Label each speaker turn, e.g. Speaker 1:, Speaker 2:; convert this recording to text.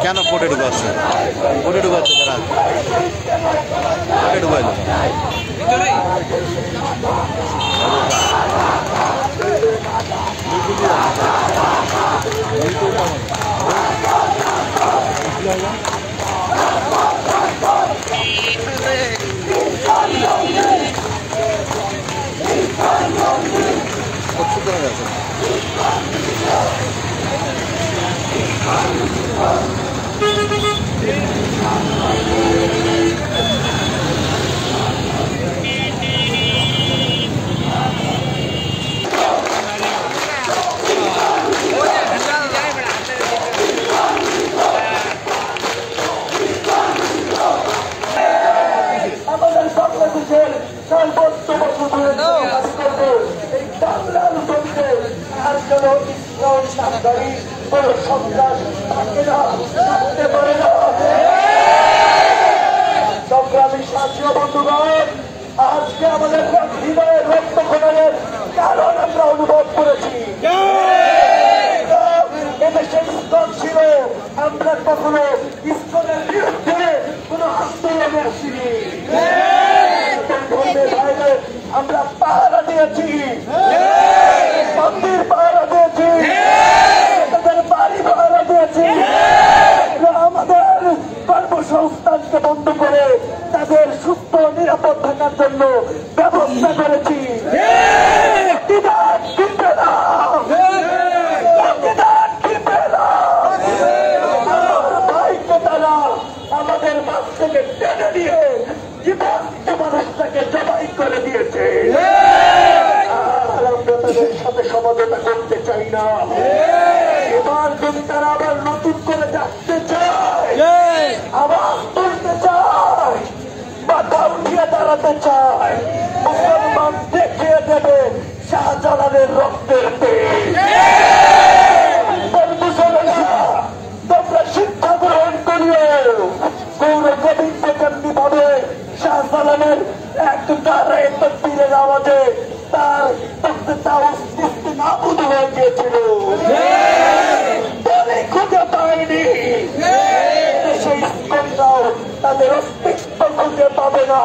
Speaker 1: কেন কোটে ঢুকাচ্ছে তারা কোটে ঢুকাইল
Speaker 2: সংগ্রামী সাথী বন্ধুগণ, আজকে আমাদের হৃদয়ের রক্তক্ষরণের কারণ আমরা অনুভব করেছি। এদেশে ইসকন ছিল, আমরা কখনো ইসকনের বিরুদ্ধে কোন আন্দোলনে আসিনি। বাইরে আমরা পাহারা দিয়েছি, মন্দির পাহারা দিয়েছি, তাদের বাড়ি পাহারা দিয়েছি, আমাদের কর্মসংস্থানকে বন্ধ করে তাদের সুস্থ নিরাপদ থাকার জন্য ব্যবস্থা করেছি। ভাইকে তারা আমাদের মাছ থেকে টেনে নিয়ে জীবন্ত মানুষটাকে জবাই করে দিয়েছে। আমরা তাদের সাথে সমঝোতা করতে চাই না। এবার যদি তারা আবার নতুন করে যাচ্ছে চায়, আওয়াজ তুলতে চায়, মাথা উঠিয়ে দাঁড়াতে চায়, মুসলমান দেখিয়ে দেবে শাহজালালের রক্তের তেল। তোমরা শিক্ষা গ্রহণ করিও, গৌর গোবিন্দ কেমনি ভাবে শাহজালালের এক তকবীরের আওয়াজে তার নাবুদ হয়ে গিয়েছিল, খুঁজে পায়নি। সেই ইসকনরাও তাদের অস্তিত্ব খুঁজে পাবে না।